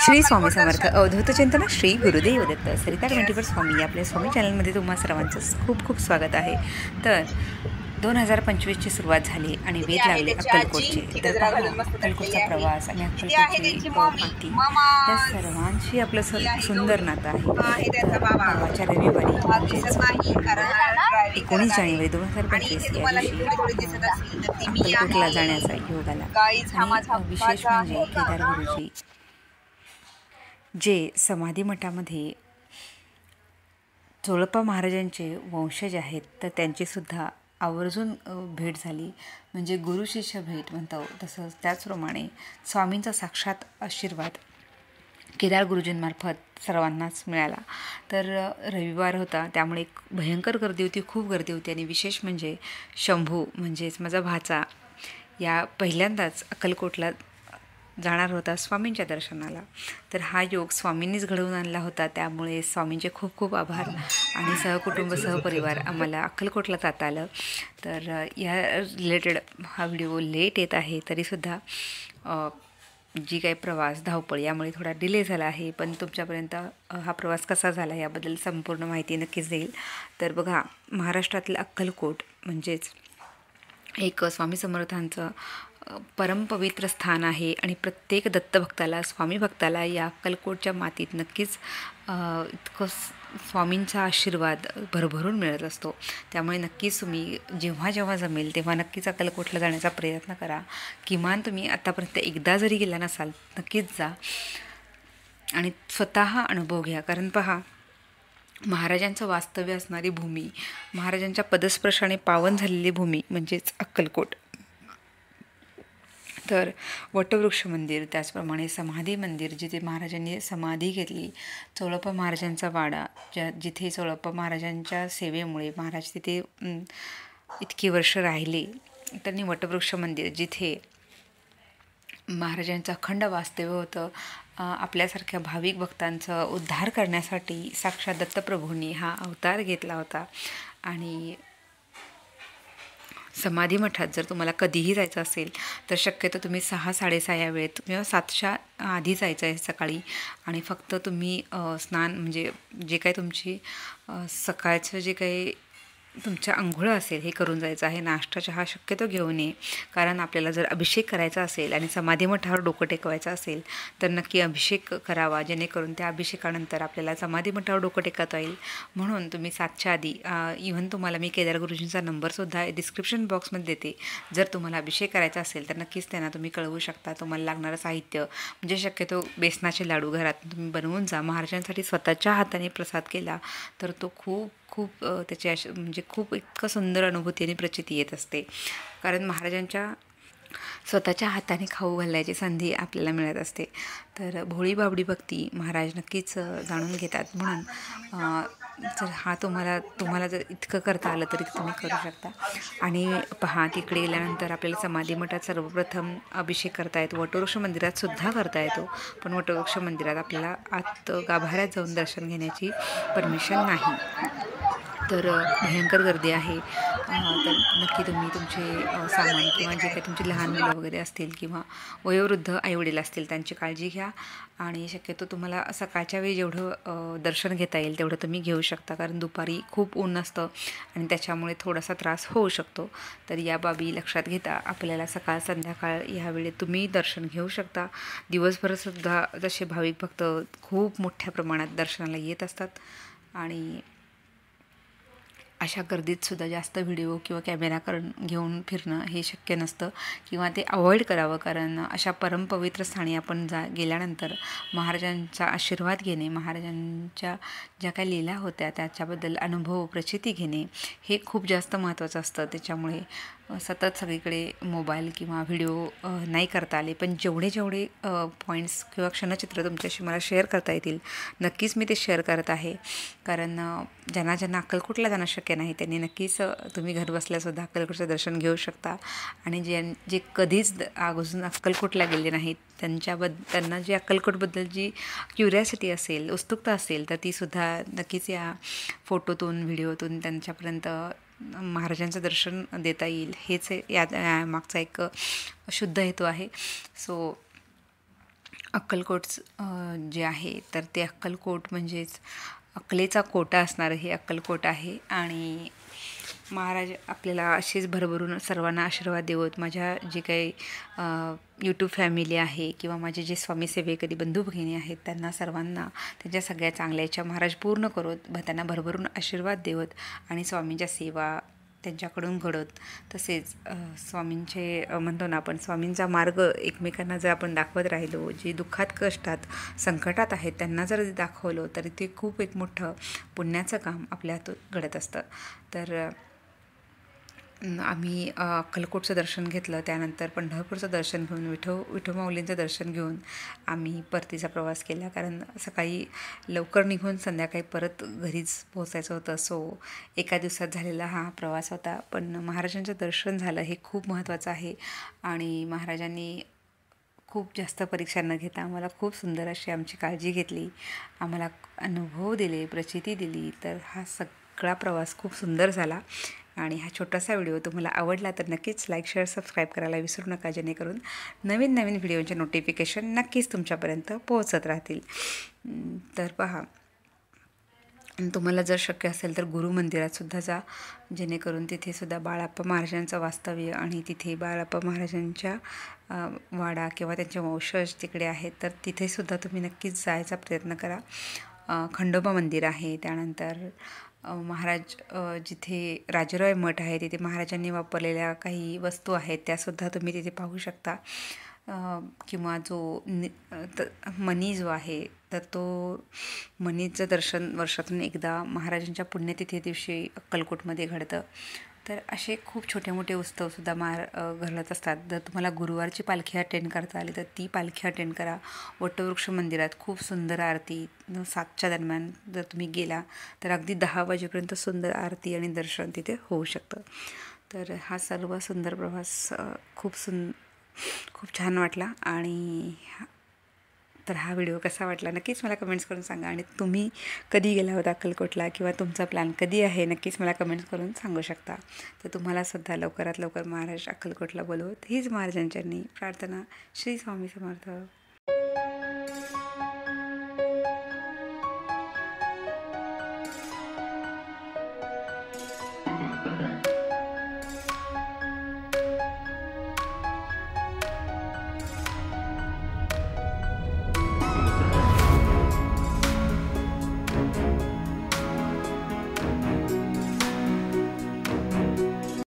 श्री स्वामी समर्थ अवधूत चिंतन श्री गुरुदेव दत्त सरिता 24 स्वामी आपल्या स्वामी चॅनलमध्ये तुम्हा सर्वांचं खूप खूप स्वागत आहे. तर 2025ची सुरुवात झाली आणि वेध लागले अक्कलकोटचे. तर अक्कलकोटचा प्रवास आणि अक्कलकोटची माती या सर्वांशी आपलं सुंदर नातं आहे. परवाच्या रविवारी म्हणजेच 19 जानेवारी 2025 या दिवशी अक्कलकोटला जाण्याचा योग आला. आणि विशेष म्हणजे केदार गुरुजी जे समाधी मठामध्ये चोळप्पा महाराजांचे वंशज आहेत, तर त्यांचीसुद्धा आवर्जून भेट झाली. म्हणजे गुरु शिष्य भेट म्हणतो तसंच त्याचप्रमाणे स्वामींचा साक्षात आशीर्वाद केदार गुरुजींमार्फत सर्वांनाच मिळाला. तर रविवार होता, त्यामुळे भयंकर गर्दी होती, खूप गर्दी होती. आणि विशेष म्हणजे शंभू म्हणजेच माझा भाचा या पहिल्यांदाच अक्कलकोटला जाणार होता स्वामींच्या दर्शनाला. तर हा योग स्वामींनीच घडवून आणला होता. त्यामुळे स्वामींचे खूप खूप आभार. आणि सहकुटुंब सहपरिवार आम्हाला अक्कलकोटला जाता आलं. तर या रिलेटेड हा व्हिडिओ लेट येत आहे, तरीसुद्धा जी काही प्रवास धावपळ यामुळे थोडा डिले झाला आहे, पण तुमच्यापर्यंत हा प्रवास कसा झाला याबद्दल संपूर्ण माहिती नक्कीच देईल. तर बघा, महाराष्ट्रातील अक्कलकोट म्हणजेच एक स्वामी समर्थांचं परमपवित्र स्थान आहे. आणि प्रत्येक दत्तभक्ताला, स्वामी भक्ताला या अक्कलकोटच्या मातीत नक्कीच इतकं स्वामींचा आशीर्वाद भरभरून मिळत असतो. त्यामुळे नक्कीच तुम्ही जेव्हा जेव्हा जमेल तेव्हा नक्कीच अक्कलकोटला जाण्याचा प्रयत्न करा. किमान तुम्ही आत्तापर्यंत एकदा जरी गेला नसाल नक्कीच जा आणि स्वतः अनुभव घ्या. कारण पहा, महाराजांचं वास्तव्य असणारी भूमी, महाराजांच्या पदस्पर्शाने पावन झालेली भूमी म्हणजेच अक्कलकोट. तर वटवृक्ष मंदिर, त्याचप्रमाणे समाधी मंदिर जिथे महाराजांनी समाधी घेतली, चोळप्पा महाराजांचा वाडा जिथे चोळप्पा महाराजांच्या सेवेमुळे महाराज तिथे इतकी वर्ष राहिले. त्यांनी वटवृक्ष मंदिर जिथे महाराजांचं अखंड वास्तव्य होतं. आपल्यासारख्या भाविक भक्तांचं उद्धार करण्यासाठी साक्षात दत्तप्रभूंनी हा अवतार घेतला होता. आणि समाधी मठात जर तुम्हाला कधीही जायचं असेल तर शक्यतो तुम्ही 6-6:30 या वेळेत किंवा 7च्या आधी जायचं आहे सकाळी. आणि फक्त तुम्ही स्नान म्हणजे जे काही तुमची सकाळचं जे काही तुमच्या अंघोळ असेल हे करून जायचं आहे. नाश्ता चहा शक्यतो घेऊन ये, कारण आपल्याला जर अभिषेक करायचा असेल आणि समाधी मठावर डोकं टेकवायचं असेल तर नक्की अभिषेक करावा, जेणेकरून त्या अभिषेकानंतर आपल्याला समाधी मठावर डोकं टेकता येईल. म्हणून तुम्ही 7च्या आधी, इव्हन तुम्हाला मी केदार गुरुजींचा नंबरसुद्धा डिस्क्रिप्शन बॉक्समध्ये देते. जर तुम्हाला अभिषेक करायचा असेल तर नक्कीच त्यांना तुम्ही कळवू शकता. तुम्हाला लागणारं साहित्य म्हणजे शक्यतो बेसनाचे लाडू घरात तुम्ही बनवून जा. महाराजांसाठी स्वतःच्या हाताने प्रसाद केला तर तो खूप त्याची म्हणजे खूप इतकं सुंदर अनुभूती आणि प्रचिती येत असते. कारण महाराजांच्या स्वतःच्या हाताने खाऊ घालण्याची संधी आपल्याला मिळत असते. तर भोळी बाबडी भक्ती महाराज नक्कीच जाणून घेतात. म्हणून जर हा तुम्हाला जर इतकं करता आलं तरी तुम्ही करू शकता. आणि पहा, तिकडे गेल्यानंतर आपल्याला समाधी मठात सर्वप्रथम अभिषेक करता येतो. वटवृक्ष मंदिरात सुद्धा करता येतो, पण वटवृक्ष मंदिरात आपल्याला आत गाभाऱ्यात जाऊन दर्शन घेण्याची परमिशन नाही. तर भयंकर गर्दी आहे. तर नक्की तुम्ही तुमचे सामान किंवा जे काही तुमची लहान मुलं वगैरे असतील किंवा वयोवृद्ध आईवडील असतील त्यांची काळजी घ्या. आणि शक्यतो तुम्हाला सकाळच्या वेळी जेवढं दर्शन घेता येईल तेवढं तुम्ही घेऊ शकता, कारण दुपारी खूप ऊन असतं आणि त्याच्यामुळे थोडासा त्रास होऊ शकतो. तर या बाबी लक्षात घेता आपल्याला सकाळ संध्याकाळ ह्या वेळेत तुम्ही दर्शन घेऊ शकता. दिवसभरसुद्धा जसे भाविक भक्त खूप मोठ्या प्रमाणात दर्शनाला येत असतात. आणि अशा गर्दीतसुद्धा जास्त व्हिडिओ किंवा कॅमेरा घेऊन फिरणं हे शक्य नसतं किंवा ते अवॉइड करावं. कारण अशा परमपवित्र स्थानी आपण गेल्यानंतर महाराजांचा आशीर्वाद घेणे, महाराजांच्या ज्या काही लीला होत्या त्याच्याबद्दल अनुभव प्रचिती घेणे हे खूप जास्त महत्त्वाचं असतं. त्याच्यामुळे सतत सगळीकडे मोबाईल किंवा व्हिडिओ नाही करता आले, पण जेवढे पॉईंट्स किंवा क्षणचित्र तुमच्याशी मला शेअर करता येतील नक्कीच मी ते शेअर करत आहे. कारण ज्यांना अक्कलकोटला जाणं शक्य नाही त्यांनी नक्कीच तुम्ही घर बसल्यासुद्धा अक्कलकोटचं दर्शन घेऊ शकता. आणि जे कधीच अजून अक्कलकोटला गेले नाहीत त्यांना जी अक्कलकोटबद्दल जी क्युरियासिटी असेल, उत्सुकता असेल, तर तीसुद्धा नक्कीच या फोटोतून व्हिडिओतून त्यांच्यापर्यंत महाराजांचं दर्शन देता येईल. हेच या मागचा एक शुद्ध हेतू आहे. सो अक्कलकोट जे आहे तर ते अक्कलकोट म्हणजेच अक्कलेचा कोटा असणारं हे अक्कलकोट आहे. आणि महाराज आपल्याला अशीच भरभरून सर्वांना आशीर्वाद देवत माझ्या जे काही यूट्यूब फॅमिली आहे किंवा माझे जे स्वामी सेवेकरी बंधू भगिनी आहेत त्यांना सर्वांना त्यांच्या सगळ्या चांगल्या इच्छा महाराज पूर्ण करत त्यांना भरभरून आशीर्वाद देवत आणि स्वामींच्या सेवा त्यांच्याकडून घडत. तसेच स्वामींचे म्हणतो ना आपण स्वामींचा मार्ग एकमेकांना जर आपण दाखवत राहिलो, जे दुःखात कष्टात संकटात आहेत त्यांना जर दाखवलं तर ते खूप एक मोठं पुण्याचं काम आपल्या हातून घडत असतं. तर आम्ही अक्कलकोटचं दर्शन घेतलं, त्यानंतर पंढरपूरचं दर्शन घेऊन विठोमाऊलींचं दर्शन घेऊन आम्ही परतीचा प्रवास केला. कारण सकाळी लवकर निघून संध्याकाळी परत घरीच पोचायचं होतं. सो एका दिवसात झालेला हा प्रवास होता. पण महाराजांचं दर्शन झालं हे खूप महत्त्वाचं आहे. आणि महाराजांनी खूप जास्त परीक्षा न घेता आम्हाला खूप सुंदर अशी आमची काळजी घेतली, आम्हाला अनुभव दिले, प्रचिती दिली. तर हा सगळा प्रवास खूप सुंदर झाला. आणि हा छोटासा व्हिडिओ तुम्हाला आवडला तर नक्कीच लाईक, शेअर, सबस्क्राईब करायला विसरू नका, जेणेकरून नवीन नवीन व्हिडिओचे नोटिफिकेशन नक्कीच तुमच्यापर्यंत पोहोचत राहतील. तर पहा, तुम्हाला जर शक्य असेल तर गुरु मंदिरातसुद्धा जा, जेणेकरून तिथेसुद्धा बाळाप्पा महाराजांचं वास्तव्य आणि तिथे बाळाप्पा महाराजांच्या वाडा किंवा त्यांचे वंशज तिकडे आहेत, तर तिथेसुद्धा तुम्ही नक्कीच जायचा प्रयत्न करा. खंडोबा मंदिर आहे, त्यानंतर महाराज जिथे राजराय मठ आहे तिथे महाराजांनी वापरलेल्या काही वस्तू आहेत त्यासुद्धा तुम्ही तिथे पाहू शकता. किंवा जो मणी जो आहे तर तो मणीचं दर्शन वर्षातून एकदा महाराजांच्या पुण्यतिथी दिवशी अक्कलकोटमध्ये घडतं. तर असे खूप छोटे मोठे उत्सवसुद्धा घडत असतात. जर तुम्हाला गुरुवारची पालखी अटेंड करता आली तर ती पालखी अटेंड करा. वटवृक्ष मंदिरात खूप सुंदर आरती 7च्या दरम्यान जर तुम्ही गेला तर अगदी 10 वाजेपर्यंत सुंदर आरती आणि दर्शन तिथे होऊ शकतं. तर हा सर्व सुंदर प्रवास खूप छान वाटला. आणि तर हा व्हिडिओ कसा वाटला नक्कीच मला कमेंट्स करून सांगा. आणि तुम्ही कधी गेला होता अक्कलकोटला किंवा तुमचा प्लॅन कधी आहे नक्कीच मला कमेंट्स करून सांगू शकता. तर तुम्हालासुद्धा लवकरात लवकर महाराज अक्कलकोटला बोलवत हीच महाराजांच्यांनी प्रार्थना. श्री स्वामी समर्थ.